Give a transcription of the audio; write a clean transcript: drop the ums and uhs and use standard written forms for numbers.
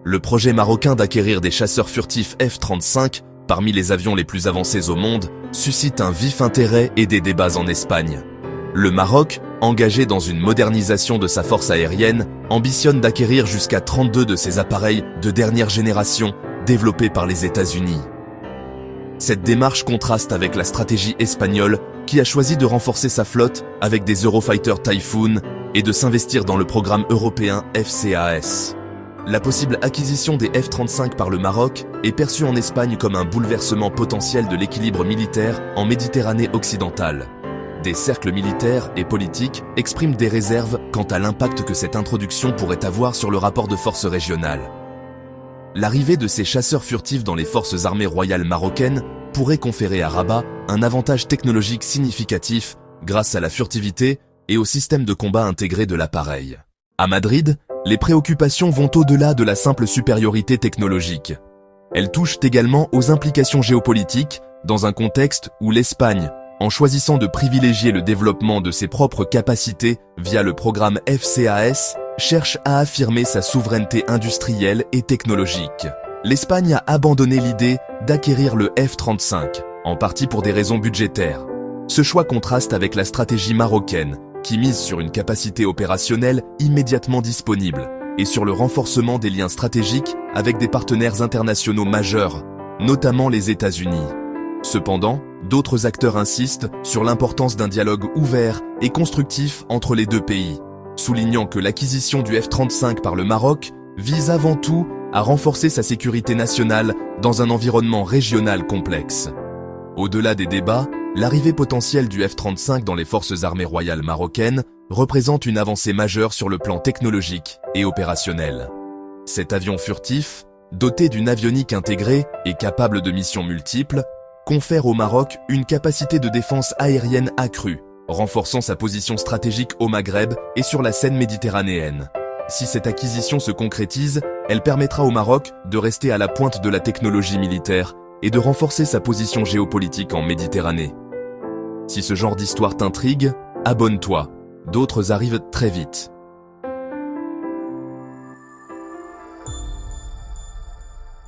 Le projet marocain d'acquérir des chasseurs furtifs F-35, parmi les avions les plus avancés au monde, suscite un vif intérêt et des débats en Espagne. Le Maroc, engagé dans une modernisation de sa force aérienne, ambitionne d'acquérir jusqu'à 32 de ces appareils de dernière génération développés par les États-Unis. Cette démarche contraste avec la stratégie espagnole qui a choisi de renforcer sa flotte avec des Eurofighter Typhoon et de s'investir dans le programme européen FCAS. La possible acquisition des F-35 par le Maroc est perçue en Espagne comme un bouleversement potentiel de l'équilibre militaire en Méditerranée occidentale. Des cercles militaires et politiques expriment des réserves quant à l'impact que cette introduction pourrait avoir sur le rapport de force régional. L'arrivée de ces chasseurs furtifs dans les forces armées royales marocaines pourrait conférer à Rabat un avantage technologique significatif grâce à la furtivité et au système de combat intégré de l'appareil. À Madrid, les préoccupations vont au-delà de la simple supériorité technologique. Elles touchent également aux implications géopolitiques dans un contexte où l'Espagne, en choisissant de privilégier le développement de ses propres capacités via le programme FCAS, cherche à affirmer sa souveraineté industrielle et technologique. L'Espagne a abandonné l'idée d'acquérir le F-35, en partie pour des raisons budgétaires. Ce choix contraste avec la stratégie marocaine, qui mise sur une capacité opérationnelle immédiatement disponible et sur le renforcement des liens stratégiques avec des partenaires internationaux majeurs, notamment les États-Unis. Cependant, d'autres acteurs insistent sur l'importance d'un dialogue ouvert et constructif entre les deux pays, soulignant que l'acquisition du F-35 par le Maroc vise avant tout à renforcer sa sécurité nationale dans un environnement régional complexe. Au-delà des débats, l'arrivée potentielle du F-35 dans les forces armées royales marocaines représente une avancée majeure sur le plan technologique et opérationnel. Cet avion furtif, doté d'une avionique intégrée et capable de missions multiples, confère au Maroc une capacité de défense aérienne accrue, renforçant sa position stratégique au Maghreb et sur la scène méditerranéenne. Si cette acquisition se concrétise, elle permettra au Maroc de rester à la pointe de la technologie militaire et de renforcer sa position géopolitique en Méditerranée. Si ce genre d'histoire t'intrigue, abonne-toi, d'autres arrivent très vite.